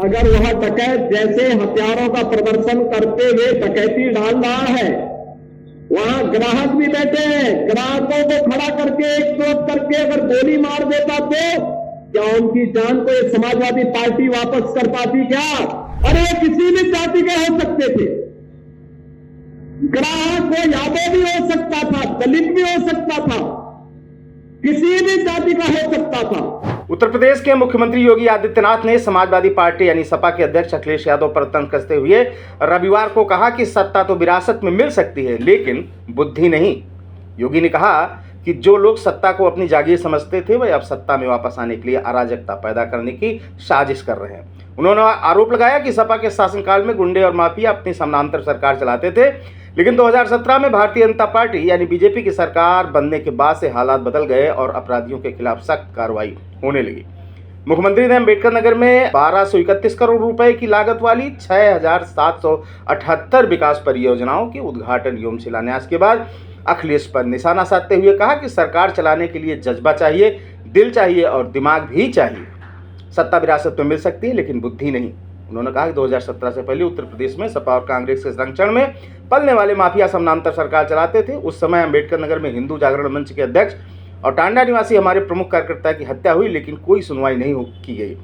अगर वह डकैत जैसे हथियारों का प्रदर्शन करते हुए डकैती डाल रहा है, वहां ग्राहक भी बैठे हैं, ग्राहकों को खड़ा करके एक चोट करके अगर गोली मार देता तो क्या उनकी जान को एक समाजवादी पार्टी वापस कर पाती क्या? अरे किसी भी जाति के हो सकते थे, ग्राहक वो यादव भी हो सकता था, दलित भी हो सकता था, किसी भी जाति का हो सकता था। उत्तर प्रदेश के मुख्यमंत्री योगी आदित्यनाथ ने समाजवादी पार्टी यानी सपा के अध्यक्ष अखिलेश यादव पर तंज कसते हुए रविवार को कहा कि सत्ता तो विरासत में मिल सकती है, लेकिन बुद्धि नहीं। योगी ने कहा कि जो लोग सत्ता को अपनी जागीर समझते थे वह अब सत्ता में वापस आने के लिए अराजकता पैदा करने की साजिश कर रहे हैं। उन्होंने आरोप लगाया कि सपा के शासनकाल में गुंडे और माफिया अपनी समानांतर सरकार चलाते थे, लेकिन 2017 में भारतीय जनता पार्टी यानी बीजेपी की सरकार बनने के बाद से हालात बदल गए और अपराधियों के खिलाफ सख्त कार्रवाई होने लगी। मुख्यमंत्री ने अम्बेडकर नगर में 1231 करोड़ रुपए की लागत वाली 6778 विकास परियोजनाओं के उद्घाटन एवं शिलान्यास के बाद अखिलेश पर निशाना साधते हुए कहा कि सरकार चलाने के लिए जज्बा चाहिए, दिल चाहिए और दिमाग भी चाहिए। सत्ता विरासत में मिल सकती है, लेकिन बुद्धि नहीं। उन्होंने कहा कि 2017 से पहले उत्तर प्रदेश में सपा और कांग्रेस के संरक्षण में पलने वाले माफिया समानांतर सरकार चलाते थे। उस समय अम्बेडकर नगर में हिंदू जागरण मंच के अध्यक्ष और टांडा निवासी हमारे प्रमुख कार्यकर्ता की हत्या हुई, लेकिन कोई सुनवाई नहीं की गई।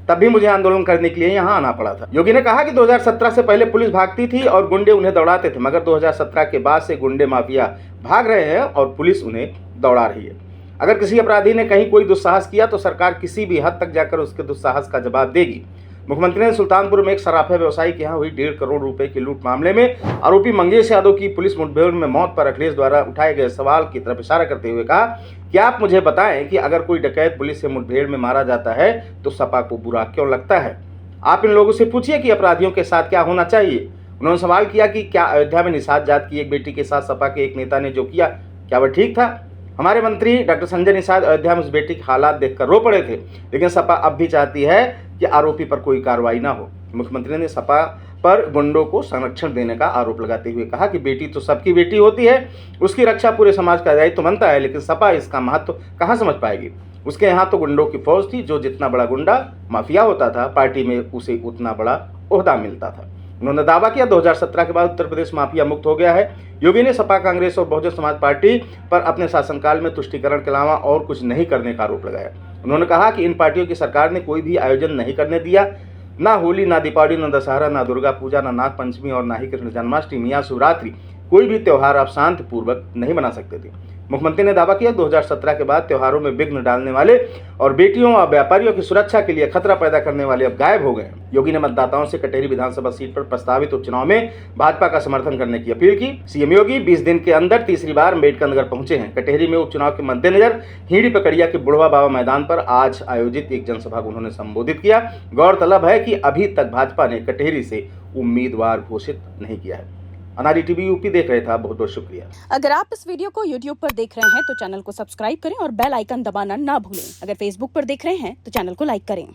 तब भी मुझे आंदोलन करने के लिए यहाँ आना पड़ा था। योगी ने कहा कि 2017 से पहले पुलिस भागती थी और गुंडे उन्हें दौड़ाते थे, मगर 2017 के बाद से गुंडे माफिया भाग रहे हैं और पुलिस उन्हें दौड़ा रही है। अगर किसी अपराधी ने कहीं कोई दुस्साहस किया तो सरकार किसी भी हद तक जाकर उसके दुस्साहस का जवाब देगी। मुख्यमंत्री ने सुल्तानपुर में एक सराफा व्यवसायी के यहाँ हुई 1.5 करोड़ रुपए की लूट मामले में आरोपी मंगेश यादव की पुलिस मुठभेड़ में मौत पर अखिलेश द्वारा उठाए गए सवाल की तरफ इशारा करते हुए कहा कि आप मुझे बताएं कि अगर कोई डकैत पुलिस से मुठभेड़ में मारा जाता है तो सपा को बुरा क्यों लगता है? आप इन लोगों से पूछिए कि अपराधियों के साथ क्या होना चाहिए। उन्होंने सवाल किया कि क्या अयोध्या में निषाद जात की एक बेटी के साथ सपा के एक नेता ने जो किया, क्या वह ठीक था? हमारे मंत्री डॉक्टर संजय निषाद अयोध्या में उस बेटी के हालात देखकर रो पड़े थे, लेकिन सपा अब भी चाहती है कि आरोपी पर कोई कार्रवाई ना हो। मुख्यमंत्री ने सपा पर गुंडों को संरक्षण देने का आरोप लगाते हुए कहा कि बेटी तो सबकी बेटी होती है, उसकी रक्षा पूरे समाज का दायित्व बनता है, लेकिन सपा इसका महत्व कहाँ समझ पाएगी। उसके यहाँ तो गुंडों की फौज थी, जो जितना बड़ा गुंडा माफिया होता था पार्टी में उसे उतना बड़ा ओहदा मिलता था। उन्होंने दावा किया 2017 के बाद उत्तर प्रदेश माफिया मुक्त हो गया है। योगी ने सपा, कांग्रेस और बहुजन समाज पार्टी पर अपने शासनकाल में तुष्टीकरण के अलावा और कुछ नहीं करने का आरोप लगाया। उन्होंने कहा कि इन पार्टियों की सरकार ने कोई भी आयोजन नहीं करने दिया, ना होली, ना दीपावली, ना दशहरा, ना दुर्गा पूजा, ना नाग पंचमी और ना ही कृष्ण जन्माष्टमी या शिवरात्रि, कोई भी त्यौहार आप शांतिपूर्वक नहीं मना सकते थे। मुख्यमंत्री ने दावा किया 2017 के बाद त्योहारों में विघ्न डालने वाले और बेटियों और व्यापारियों की सुरक्षा के लिए खतरा पैदा करने वाले अब गायब हो गए हैं। योगी ने मतदाताओं से कटेहरी विधानसभा सीट पर प्रस्तावित उपचुनाव में भाजपा का समर्थन करने की अपील की। सीएम योगी 20 दिन के अंदर तीसरी बार अम्बेडकर नगर पहुंचे हैं। कटेहरी में उपचुनाव के मद्देनजर हिंडी पकड़िया के बुढ़वा बाबा मैदान पर आज आयोजित एक जनसभा को उन्होंने संबोधित किया। गौरतलब है कि अभी तक भाजपा ने कटेहरी से उम्मीदवार घोषित नहीं किया है। अनारी टीवी यूपी देख रहे था, बहुत बहुत शुक्रिया। अगर आप इस वीडियो को YouTube पर देख रहे हैं तो चैनल को सब्सक्राइब करें और बेल आइकन दबाना ना भूलें। अगर Facebook पर देख रहे हैं तो चैनल को लाइक करें।